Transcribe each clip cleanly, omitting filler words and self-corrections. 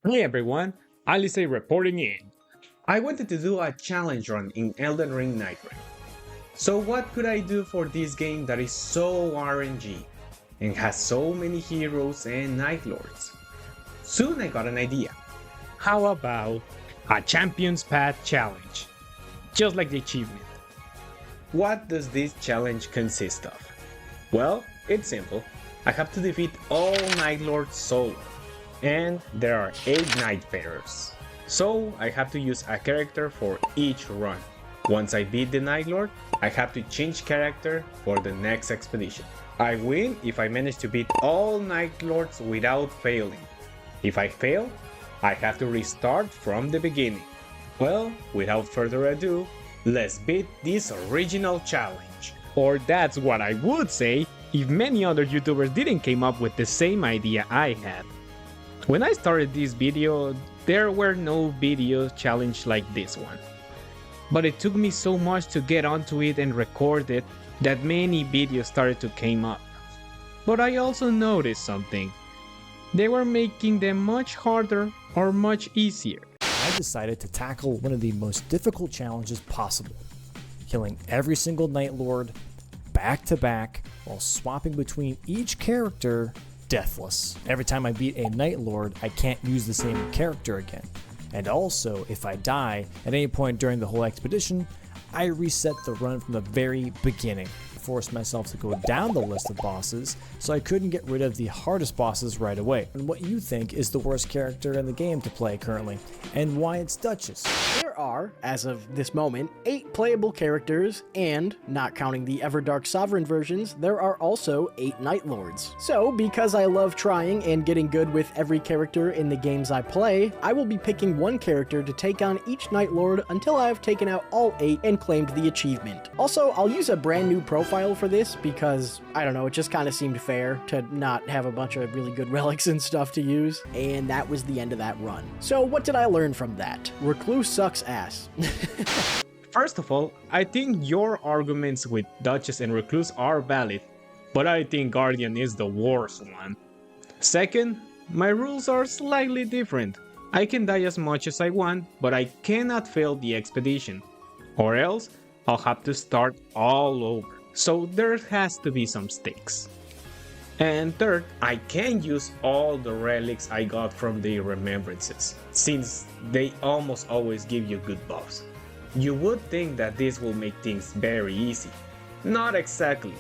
Hey everyone, Alice reporting in. I wanted to do a challenge run in Elden Ring Nightmare. So what could I do for this game that is so RNG and has so many heroes and Night Lords? Soon I got an idea. How about a Champion's Path challenge? Just like the achievement. What does this challenge consist of? Well, it's simple. I have to defeat all Night Lords solo, and there are 8 Nightfarers. So I have to use a character for each run. Once I beat the Night Lord, I have to change character for the next expedition. I win if I manage to beat all Night Lords without failing. If I fail, I have to restart from the beginning. Well, without further ado, let's beat this original challenge. Or that's what I would say if many other YouTubers didn't came up with the same idea I had. When I started this video, there were no video challenge like this one. But it took me so much to get onto it and record it that many videos started to come up. But I also noticed something. They were making them much harder or much easier. I decided to tackle one of the most difficult challenges possible, killing every single Night Lord back to back while swapping between each character deathless. Every time I beat a Night Lord, I can't use the same character again. And also, if I die at any point during the whole expedition, I reset the run from the very beginning. Forced myself to go down the list of bosses so I couldn't get rid of the hardest bosses right away. And what you think is the worst character in the game to play currently, and why it's Duchess. There are, as of this moment, 8 playable characters, and, not counting the Everdark Sovereign versions, there are also 8 Night Lords. So, because I love trying and getting good with every character in the games I play, I will be picking one character to take on each Night Lord until I have taken out all 8 and claimed the achievement. Also, I'll use a brand new profile for this because, I don't know, it just kind of seemed fair to not have a bunch of really good relics and stuff to use, and that was the end of that run. So what did I learn from that? Recluse sucks ass. First of all, I think your arguments with Duchess and Recluse are valid, but I think Guardian is the worst one. Second, my rules are slightly different. I can die as much as I want, but I cannot fail the expedition, or else I'll have to start all over. So there has to be some stakes. And third, I can use all the relics I got from the remembrances, since they almost always give you good buffs. You would think that this will make things very easy. Not exactly.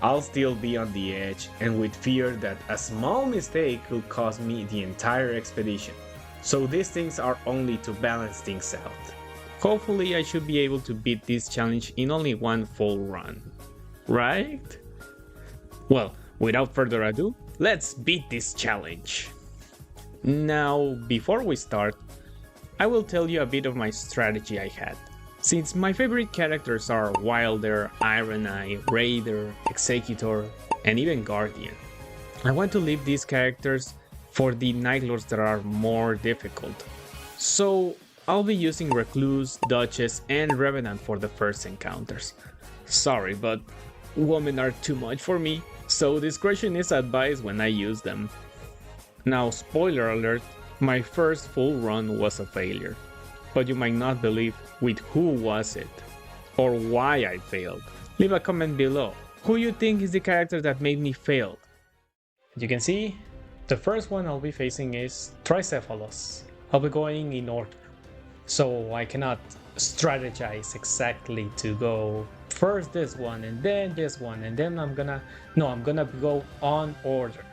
I'll still be on the edge and with fear that a small mistake could cost me the entire expedition. So these things are only to balance things out. Hopefully I should be able to beat this challenge in only one full run. Right? Well, without further ado, let's beat this challenge. Now, before we start, I will tell you a bit of my strategy I had. Since my favorite characters are Wilder, Iron Eye, Raider, Executor, and even Guardian, I want to leave these characters for the Night Lords that are more difficult. So I'll be using Recluse, Duchess, and Revenant for the first encounters. Sorry, but women are too much for me, so discretion is advised when I use them. Now, spoiler alert, my first full run was a failure. But you might not believe with who was it, or why I failed. Leave a comment below. Who you think is the character that made me fail? As you can see, the first one I'll be facing is Tricephalus. I'll be going in order, so I cannot strategize exactly to go first this one and then this one and then I'm gonna go on order.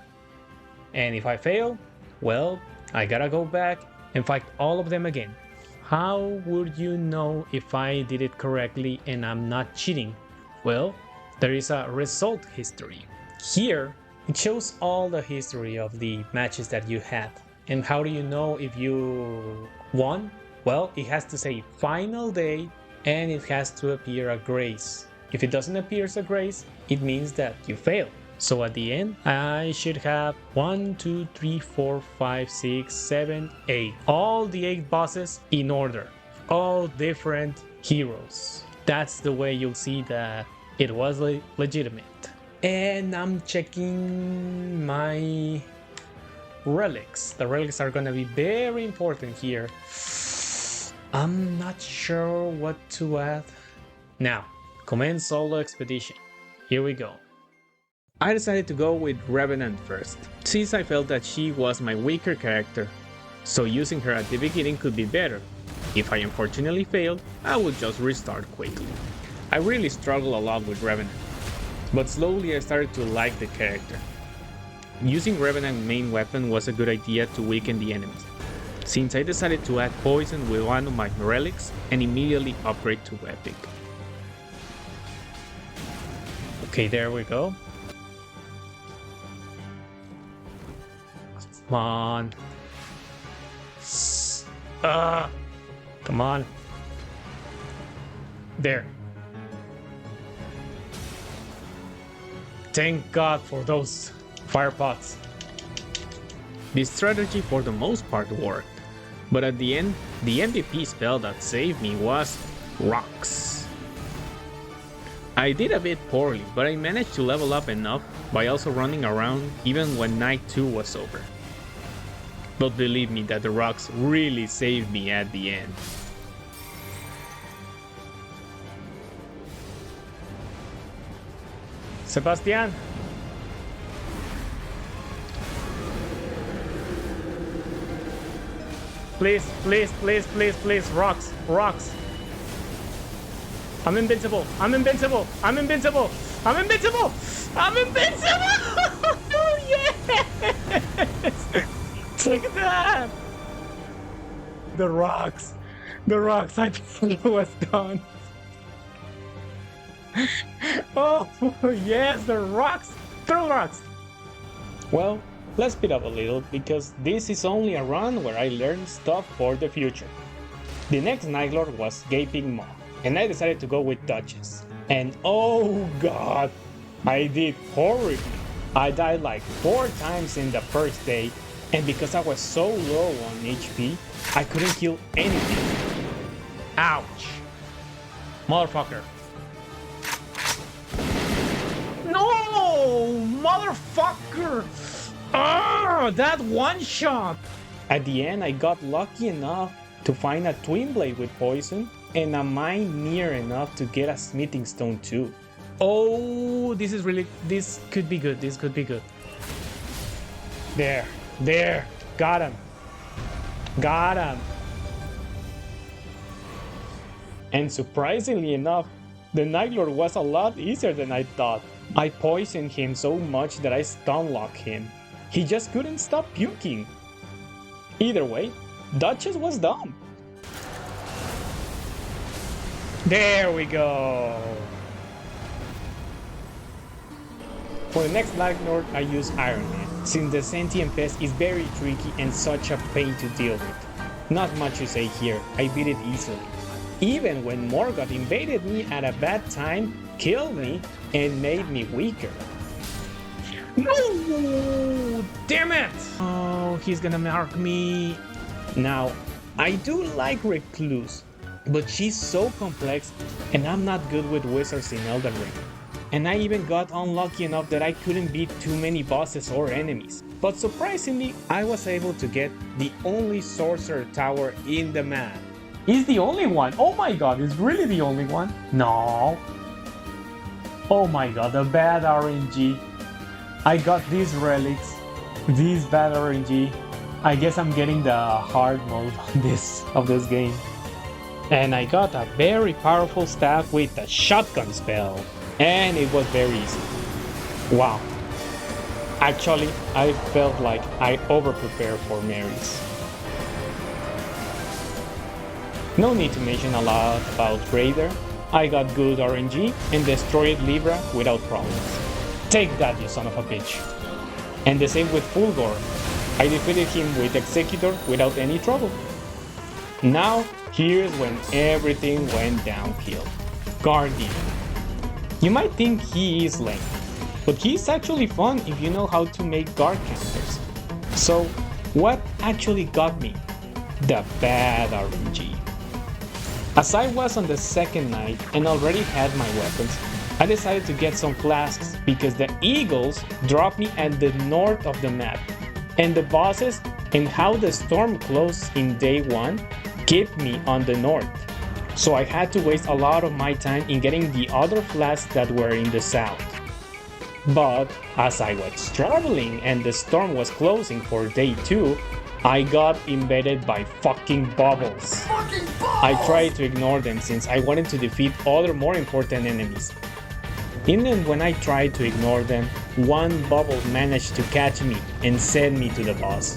And if I fail, well, I gotta go back and fight all of them again. How would you know if I did it correctly and I'm not cheating? Well, there is a result history. Here, it shows all the history of the matches that you had. And how do you know if you won? Well, it has to say final day and it has to appear a grace. If it doesn't appear as a grace, it means that you failed. So at the end, I should have 1, 2, 3, 4, 5, 6, 7, 8. All the 8 bosses in order. All different heroes. That's the way you'll see that it was legitimate. And I'm checking my relics. The relics are gonna be very important here. I'm not sure what to add. Now, command solo expedition. Here we go. I decided to go with Revenant first, since I felt that she was my weaker character, so using her at the beginning could be better. If I unfortunately failed, I would just restart quickly. I really struggled a lot with Revenant, but slowly I started to like the character. Using Revenant main weapon was a good idea to weaken the enemies, since I decided to add poison with one of my relics and immediately upgrade to epic. Okay, there we go. Come on. Come on. There. Thank God for those fire pots. This strategy for the most part worked, but at the end, the MVP spell that saved me was Rocks. I did a bit poorly, but I managed to level up enough by also running around even when night 2 was over. But believe me that the rocks really saved me at the end. Sebastian! Please, please, please, please, please, rocks, rocks. I'm invincible, I'm invincible, I'm invincible, I'm invincible, I'm invincible! Yes! Look at that! The rocks, I thought it was gone. Oh, yes, the rocks, throw rocks! Well, let's speed up a little, because this is only a run where I learned stuff for the future. The next Nightlord was Gaping Maw, and I decided to go with Duchess. And oh god, I did horribly. I died like 4 times in the first day, and because I was so low on HP, I couldn't kill anything. Ouch! Motherfucker. No! Motherfucker! Ah, that one shot! At the end, I got lucky enough to find a Twin Blade with poison and a mine near enough to get a Smithing Stone too. Oh, this could be good, this could be good. There, got him. Got him. And surprisingly enough, the Nightlord was a lot easier than I thought. I poisoned him so much that I stun-locked him. He just couldn't stop puking. Either way, Duchess was done. There we go. For the next Nightlord, I use Iron Man, since the Sentient Pest is very tricky and such a pain to deal with. Not much to say here, I beat it easily. Even when Morgoth invaded me at a bad time, killed me, and made me weaker. No! Damn it! Oh, he's gonna mark me. Now, I do like Recluse, but she's so complex, and I'm not good with wizards in Elden Ring. And I even got unlucky enough that I couldn't beat too many bosses or enemies. But surprisingly, I was able to get the only sorcerer tower in the map. He's the only one! Oh my god, he's really the only one? No. Oh my god, the bad RNG. I got these relics, these bad RNG. I guess I'm getting the hard mode of this game. And I got a very powerful staff with a shotgun spell. And it was very easy. Wow. Actually, I felt like I over-prepared for Mary's. No need to mention a lot about Raider. I got good RNG and destroyed Libra without problems. Take that, you son of a bitch. And the same with Fulgor. I defeated him with Executor without any trouble. Now, here's when everything went downhill. Guardian. You might think he is lame, but he's actually fun if you know how to make guard counters. So, what actually got me? The bad RNG. As I was on the second night and already had my weapons, I decided to get some flasks because the eagles dropped me at the north of the map. and the bosses and how the storm closed in day 1 kept me on the north. So I had to waste a lot of my time in getting the other flasks that were in the south. But as I was traveling and the storm was closing for day 2, I got invaded by fucking bubbles. I tried to ignore them since I wanted to defeat other more important enemies. Even when I tried to ignore them, one bubble managed to catch me and send me to the boss.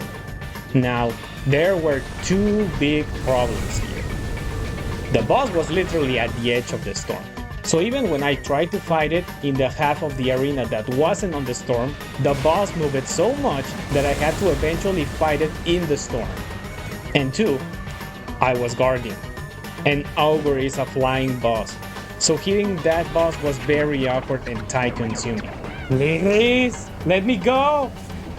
Now, there were 2 big problems here. The boss was literally at the edge of the storm. So even when I tried to fight it in the half of the arena that wasn't on the storm, the boss moved so much that I had to eventually fight it in the storm. And 2, I was Guardian. And Augur is a flying boss. So hitting that boss was very awkward and time consuming. Please, let me go!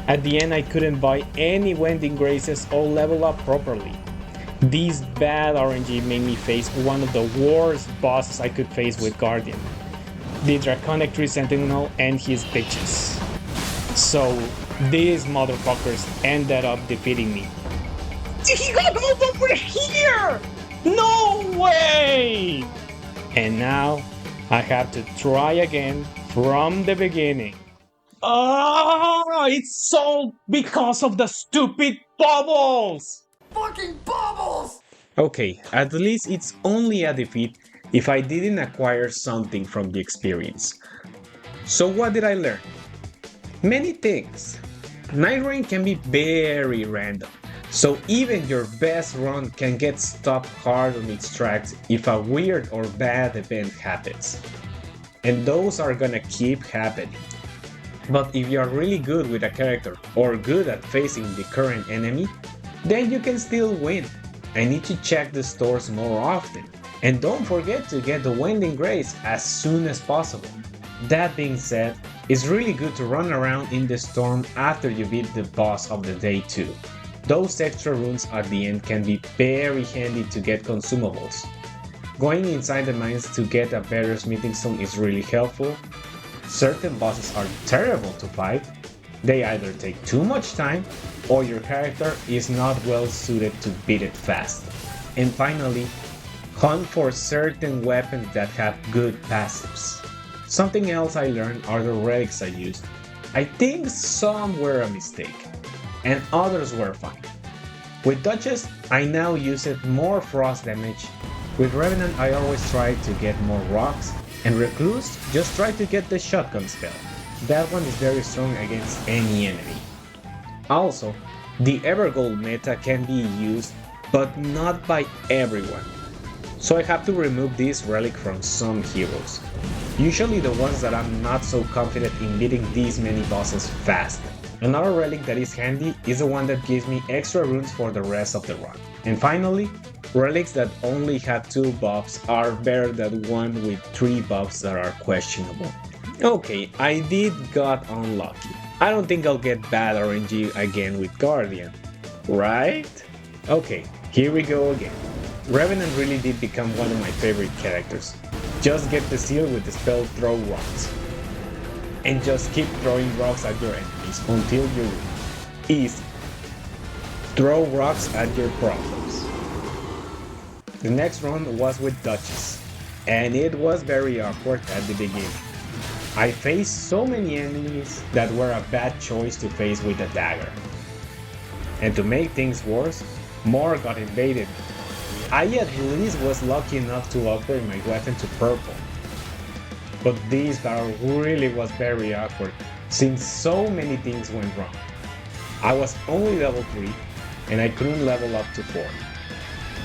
At the end I couldn't buy any Wending Graces or level up properly. This bad RNG made me face one of the worst bosses I could face with Guardian, the Draconic Tree Sentinel and his bitches. So these motherfuckers ended up defeating me. He got over here! No way! And now I have to try again from the beginning. Oh, it's all because of the stupid bubbles! Fucking bubbles! Okay, at least it's only a defeat if I didn't acquire something from the experience. So what did I learn? Many things. Night Rain can be very random, so even your best run can get stopped hard on its tracks if a weird or bad event happens. And those are gonna keep happening. But if you're really good with a character or good at facing the current enemy, then you can still win. I need to check the stores more often. And don't forget to get the Wending Grace as soon as possible. That being said, it's really good to run around in the storm after you beat the boss of the day 2. Those extra runes at the end can be very handy to get consumables. Going inside the mines to get a better smithing stone is really helpful. Certain bosses are terrible to fight. They either take too much time or your character is not well suited to beat it fast. And finally, hunt for certain weapons that have good passives. Something else I learned are the relics I used. I think some were a mistake, and others were fine. With Duchess, I now use it more frost damage. With Revenant, I always try to get more rocks, and Recluse just try to get the shotgun spell. That one is very strong against any enemy. Also, the Evergold meta can be used, but not by everyone. So I have to remove this relic from some heroes. Usually the ones that I'm not so confident in beating these many bosses fast. Another relic that is handy is the one that gives me extra runes for the rest of the run. And finally, relics that only have 2 buffs are better than one with 3 buffs that are questionable. Okay, I did got unlucky. I don't think I'll get bad RNG again with Guardian, right? Okay, here we go again. Revenant really did become one of my favorite characters. Just get the seal with the spell Throw Rocks. And just keep throwing rocks at your enemies until you win. Easy. Throw rocks at your problems. The next run was with Duchess, and it was very awkward at the beginning. I faced so many enemies that were a bad choice to face with a dagger. And to make things worse, more got invaded. I at least was lucky enough to upgrade my weapon to purple. But this battle really was very awkward, since so many things went wrong. I was only level 3, and I couldn't level up to 4.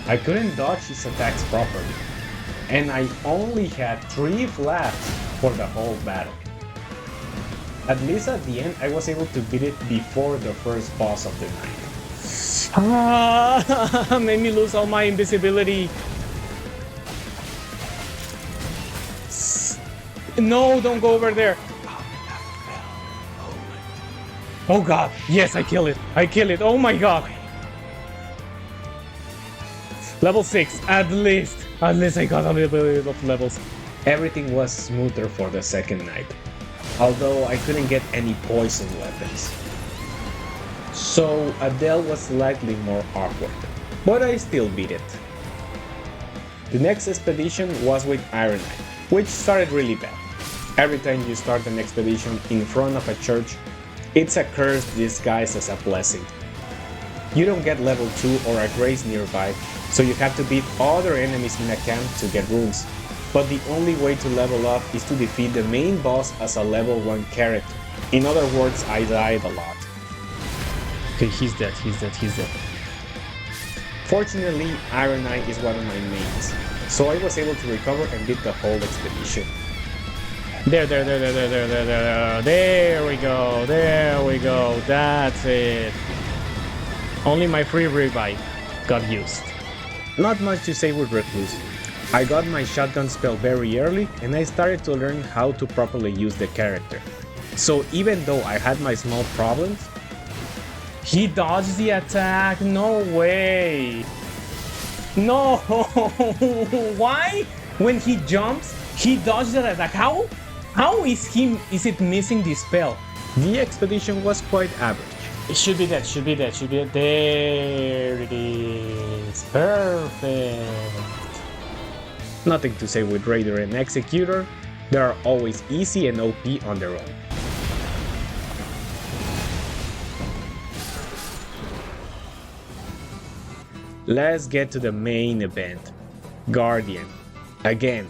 I couldn't dodge his attacks properly, and I only had 3 flasks for the whole battle. At least at the end I was able to beat it before the first boss of the night. Made me lose all my invisibility. No, don't go over there. Oh god, yes, I kill it. I kill it. Oh my god. Level 6, at least. At least I got a little bit of levels. Everything was smoother for the second night, although I couldn't get any poison weapons. so Adele was slightly more awkward, but I still beat it. The next expedition was with Iron Knight, which started really bad. Every time you start an expedition in front of a church, it's a curse disguised as a blessing. You don't get level 2 or a grace nearby, so you have to beat other enemies in a camp to get runes. But the only way to level up is to defeat the main boss as a level 1 character. In other words, I died a lot. Okay, he's dead. Fortunately, Iron Knight is one of my mains, so I was able to recover and beat the whole expedition. There we go, that's it. Only my free revive got used. Not much to say with Recluse. I got my shotgun spell very early and I started to learn how to properly use the character. So even though I had my small problems, He dodged the attack, no way. No, why? When he jumps, he dodged the attack. How is it missing the spell? the expedition was quite average. It should be that. There it is. Perfect. Nothing to say with Raider and Executor, they are always easy and OP on their own. Let's get to the main event, Guardian. Again,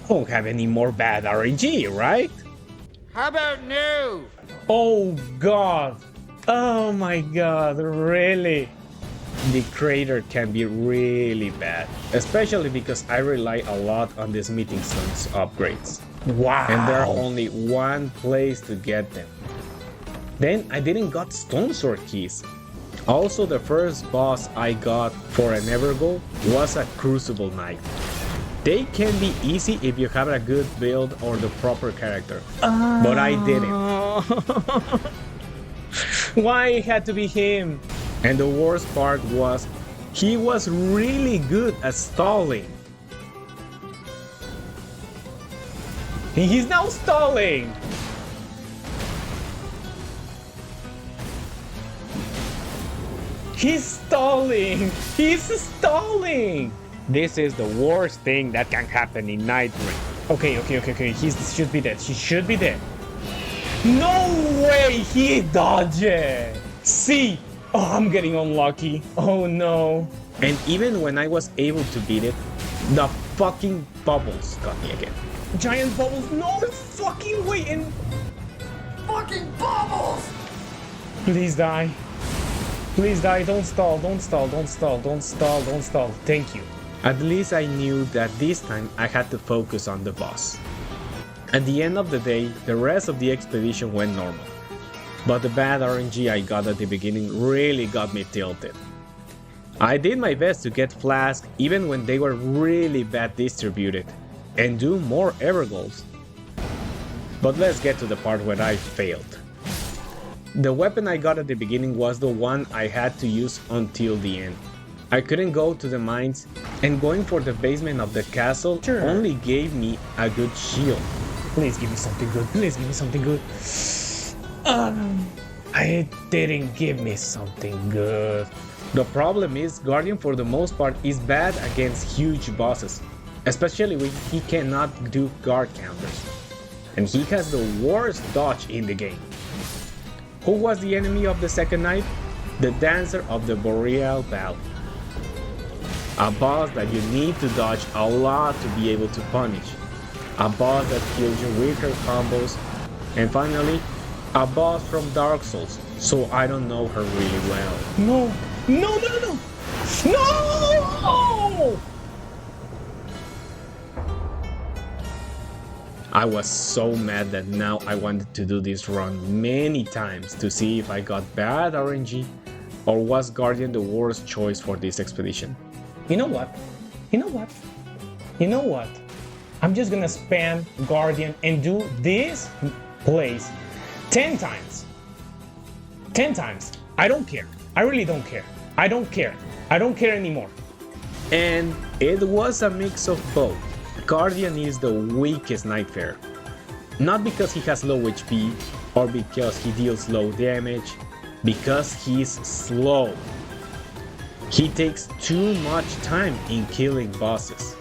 won't have any more bad RNG, right? How about no? Oh god. Oh my god, really? The Crater can be really bad, especially because I rely a lot on the Smithing Stones upgrades. Wow. And there are only one place to get them. Then I didn't got Stone Sword keys. Also, the first boss I got for an Evergold was a Crucible Knight. They can be easy if you have a good build or the proper character, but I didn't. Why it had to be him? And the worst part was, he was really good at stalling. He's now stalling. He's stalling. This is the worst thing that can happen in Night Rain. Okay. He should be dead. No way he dodged it. See? Oh, I'm getting unlucky. Oh no. And even when I was able to beat it, the fucking bubbles got me again. Giant bubbles. No fucking way. And Fucking bubbles! please die. Don't stall. Thank you. At least I knew that this time I had to focus on the boss. At the end of the day, the rest of the expedition went normal. But the bad RNG I got at the beginning really got me tilted. I did my best to get Flask even when they were really bad distributed, and do more Evergolds. But let's get to the part where I failed. The weapon I got at the beginning was the one I had to use until the end. I couldn't go to the mines, and going for the basement of the castle only gave me a good shield. Please give me something good. It didn't give me something good. The problem is, Guardian for the most part is bad against huge bosses, especially when he cannot do guard counters. And he has the worst dodge in the game. Who was the enemy of the second night? The Dancer of the Boreal Valley. A boss that you need to dodge a lot to be able to punish. A boss that kills you with her combos. And finally, a boss from Dark Souls, so I don't know her really well. No! I was so mad that now I wanted to do this run many times to see if I got bad RNG or was Guardian the worst choice for this expedition. You know what? I'm just gonna spam Guardian and do this place 10 times. 10 times. I don't care. I really don't care. I don't care anymore. And it was a mix of both. Guardian is the weakest Nightfarer. Not because he has low HP or because he deals low damage, because he's slow. He takes too much time in killing bosses.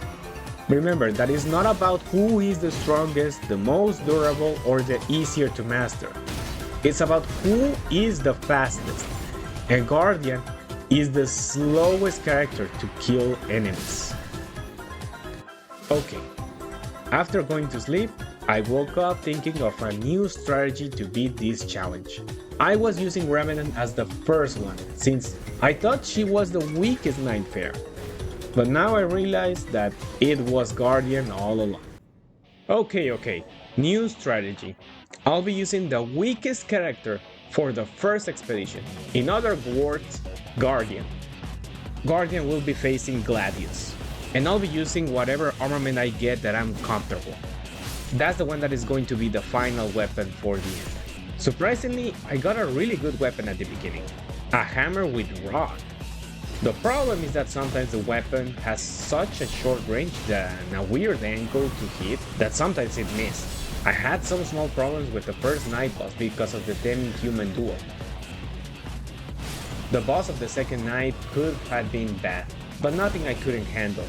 Remember, that is not about who is the strongest, the most durable, or the easier to master. It's about who is the fastest. And Guardian is the slowest character to kill enemies. Okay, after going to sleep, I woke up thinking of a new strategy to beat this challenge. I was using Revenant as the first one, since I thought she was the weakest Night Fair. But now I realize that it was Guardian all along. Okay, new strategy. I'll be using the weakest character for the first expedition. In other words, Guardian. Guardian will be facing Gladius, and I'll be using whatever armament I get that I'm comfortable. That's the one that is going to be the final weapon for the end. Surprisingly, I got a really good weapon at the beginning, a hammer with rod. The problem is that sometimes the weapon has such a short range and a weird angle to hit that sometimes it missed. I had some small problems with the first night boss because of the Demi-Human duel. The boss of the second night could have been bad, but nothing I couldn't handle.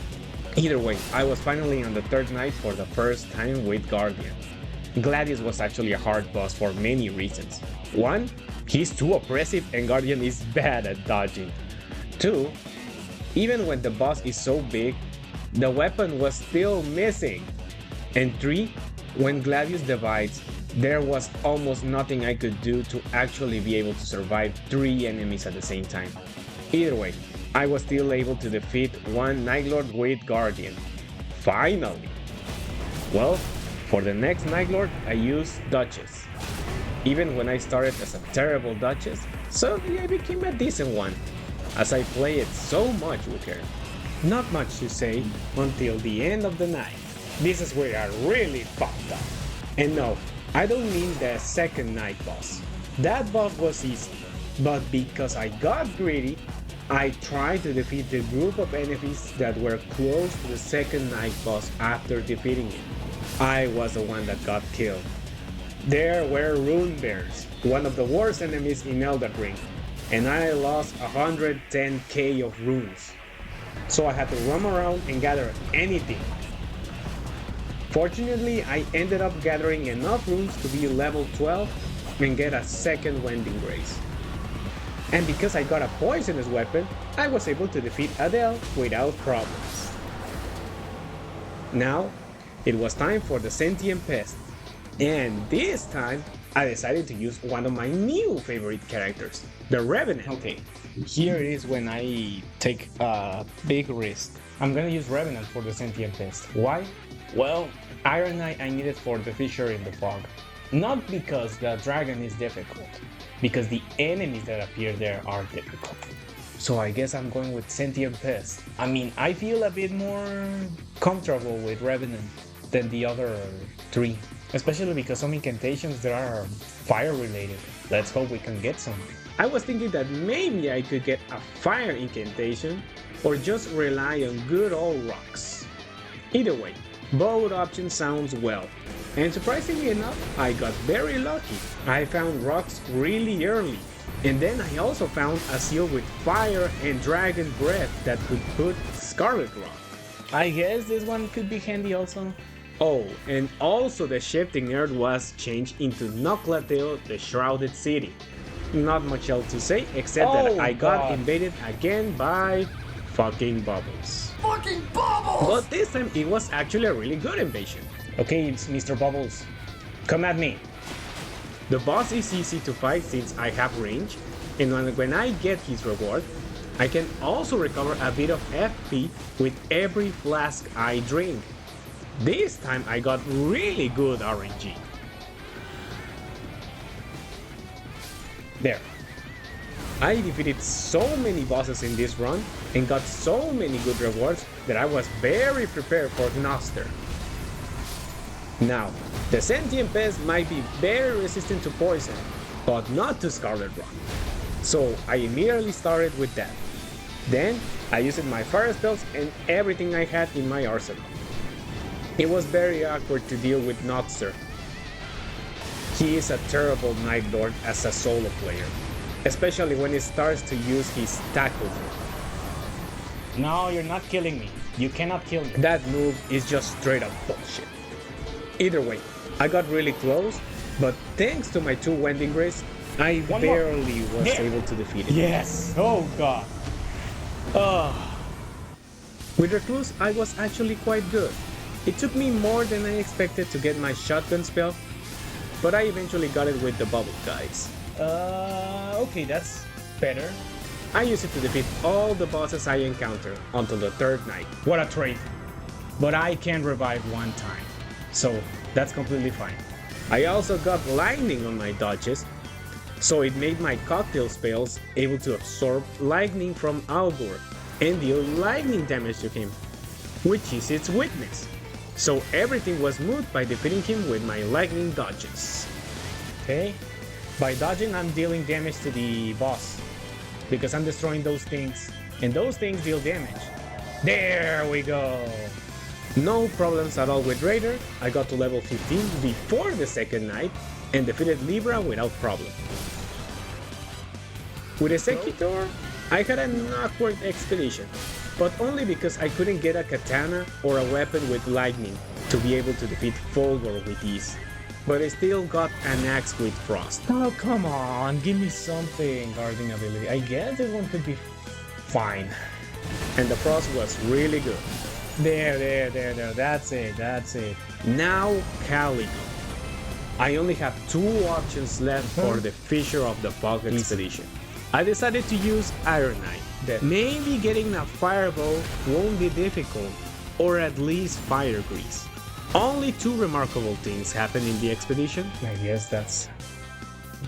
Either way, I was finally on the third night for the first time with Guardian. Gladius was actually a hard boss for many reasons. 1. He's too oppressive and Guardian is bad at dodging. 2. Even when the boss is so big, the weapon was still missing. And 3. When Gladius divides, there was almost nothing I could do to actually be able to survive 3 enemies at the same time. Either way, I was still able to defeat one Night Lord with Guardian. Finally! Well, for the next Night Lord, I used Duchess. Even when I started as a terrible Duchess, suddenly I became a decent one, as I played so much with her. Not much to say until the end of the night. This is where I really fucked up. And no, I don't mean the second night boss. That boss was easy, but because I got greedy, I tried to defeat the group of enemies that were close to the second night boss after defeating it. I was the one that got killed. There were Rune Bears, one of the worst enemies in Elden Ring, and I lost 110k of runes. So I had to roam around and gather anything. Fortunately, I ended up gathering enough runes to be level 12 and get a second Wending Grace. And because I got a poisonous weapon, I was able to defeat Adele without problems. Now, it was time for the Sentient Pest, and this time I decided to use one of my new favorite characters, the Revenant. Okay, here it is when I take a big risk. I'm gonna use Revenant for the Sentient Pest. Why? Well, Iron Knight I needed for the Fissure in the Fog. Not because the dragon is difficult, because the enemies that appear there are difficult. So I guess I'm going with Sentient Pest. I mean, I feel a bit more comfortable with Revenant than the other 3. Especially because some incantations there are fire related. Let's hope we can get some. I was thinking that maybe I could get a fire incantation or just rely on good old rocks. Either way, both options sounds well. And surprisingly enough, I got very lucky. I found rocks really early. And then I also found a seal with fire and dragon breath that could put Scarlet Rock. I guess this one could be handy also. Oh, and also the Shifting Earth was changed into Noclateo, the Shrouded City. Not much else to say except that I got invaded again by fucking Bubbles. Fucking Bubbles! But this time it was actually a really good invasion. Okay, it's Mr. Bubbles. Come at me. The boss is easy to fight since I have range, and when I get his reward, I can also recover a bit of FP with every flask I drink. This time I got really good RNG. There. I defeated so many bosses in this run and got so many good rewards that I was very prepared for Gnoster. Now, the Sentient Pest might be very resistant to poison, but not to Scarlet Rock. So I immediately started with that. Then I used my fire spells and everything I had in my arsenal. It was very awkward to deal with Noxer. He is a terrible Night Lord as a solo player. especially when it starts to use his tackle move. No, you're not killing me. You cannot kill me. That move is just straight up bullshit. Either way, I got really close, but thanks to my 2 Wending Grace, I One more. barely was There. able to defeat it. Yes. Oh god. Oh. With Recluse, I was actually quite good. It took me more than I expected to get my shotgun spell, but I eventually got it with the bubble guys. Okay, that's better. I use it to defeat all the bosses I encounter until the 3rd night. What a trade. But I can revive 1 time. So that's completely fine. I also got lightning on my dodges, so it made my cocktail spells able to absorb lightning from Algor and deal lightning damage to him, which is its weakness. So everything was smooth by defeating him with my lightning dodges. Okay. By dodging, I'm dealing damage to the boss. Because I'm destroying those things. And those things deal damage. There we go. No problems at all with Raider. I got to level 15 before the 2nd night and defeated Libra without problem. With Executor, I had an awkward expedition, but only because I couldn't get a katana or a weapon with lightning to be able to defeat Fulgor with ease. But I still got an axe with frost. Oh, come on. Give me something. Guarding ability. I guess this one could be fine. And the frost was really good. There. That's it. Now Calico. I only have 2 options left for the Fisher of the Fog expedition. I decided to use Iron Knight. Maybe getting a fireball won't be difficult, or at least fire grease. Only 2 remarkable things happened in the expedition. I guess that's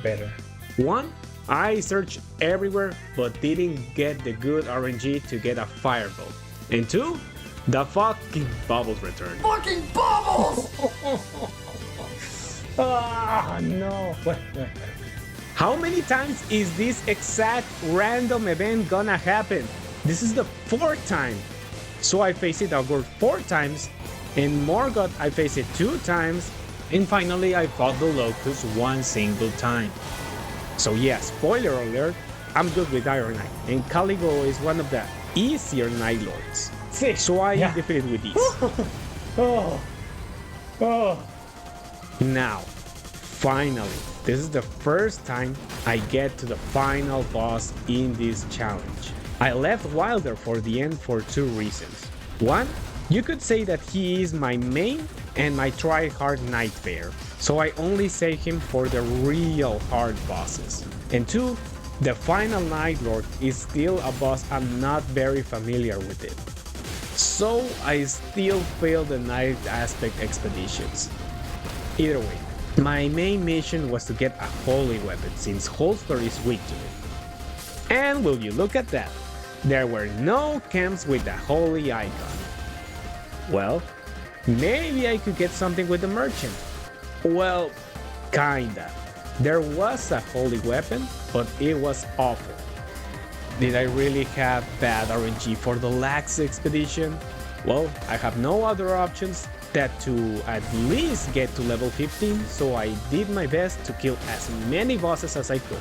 better. 1, I searched everywhere but didn't get the good RNG to get a fireball. And 2, the fucking bubbles returned. Fucking bubbles! Ah, no. What? How many times is this exact random event gonna happen? This is the 4th time. So I faced it Algor 4 times, and Morgoth I faced it 2 times, and finally I fought the Locust 1 single time. So yeah, spoiler alert, I'm good with Iron Knight, and Calico is one of the easier Night Lords. So I defeated with ease. Oh. Now, finally, this is the first time I get to the final boss in this challenge. I left Wilder for the end for 2 reasons. 1, you could say that he is my main and my try-hard Night Bear, so I only save him for the real hard bosses. And 2, the final Night Lord is still a boss I'm not very familiar with it. So I still failed the Night Aspect expeditions. Either way, my main mission was to get a holy weapon since Holster is weak to it. And will you look at that? There were no camps with the holy icon. Well, maybe I could get something with the merchant. Well, kinda. There was a holy weapon, but it was awful. Did I really have bad RNG for the Lax expedition? Well, I have no other options than to at least get to level 15, so I did my best to kill as many bosses as I could.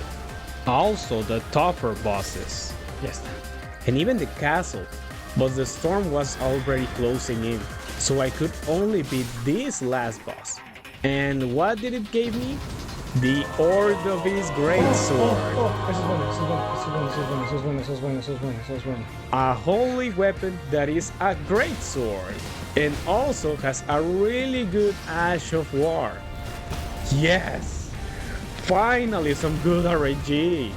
Also the tougher bosses. Yes. And even the castle, but the storm was already closing in, so I could only beat this last boss. And what did it give me? The Ordovis Greatsword. A holy weapon that is a great sword, and also has a really good Ash of War. Yes! Finally some good RNG!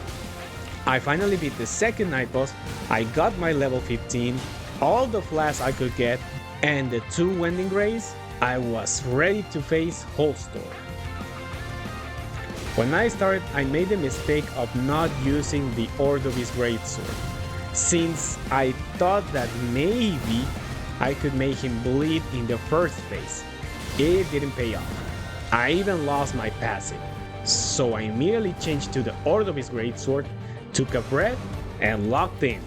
I finally beat the second night boss, I got my level 15, all the flasks I could get, and the 2 Wending Grace. I was ready to face Holstor. When I started, I made the mistake of not using the Ordovis Greatsword, since I thought that maybe I could make him bleed in the first phase. It didn't pay off. I even lost my passive, so I immediately changed to the Ordovis Greatsword, took a breath, and locked in.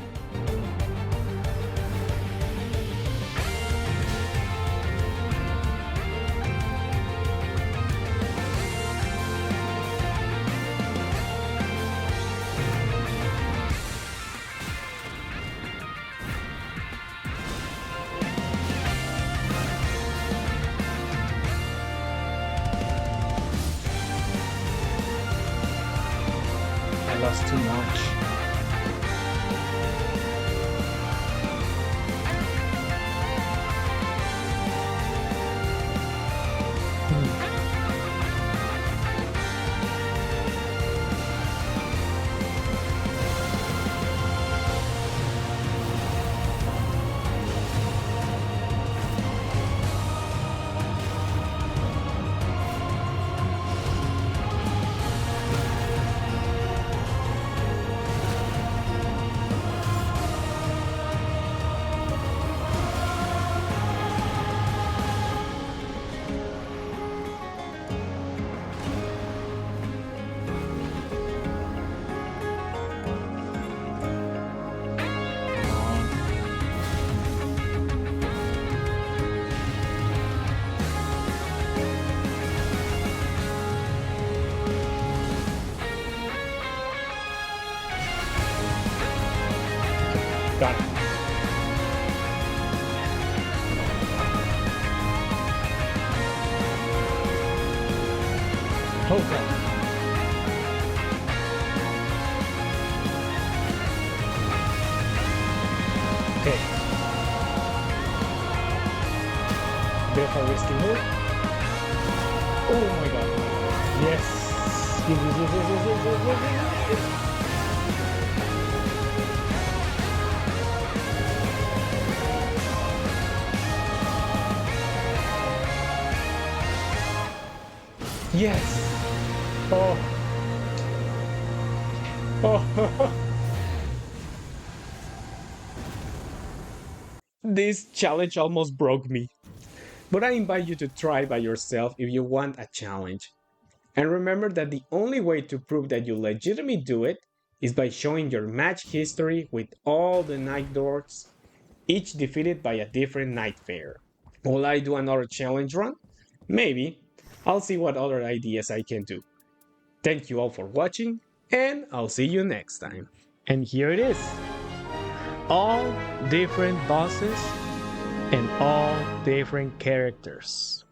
lost too much. Got it. Oh god. Okay. Bit of a risky move. Oh my god. Yes. Yes. Yes. Oh. Oh. This challenge almost broke me. But I invite you to try by yourself if you want a challenge. And remember that the only way to prove that you legitimately do it is by showing your match history with all the Night Lords, each defeated by a different Night Farer. Will I do another challenge run? Maybe. I'll see what other ideas I can do. Thank you all for watching, and I'll see you next time. And here it is. All different bosses and all different characters.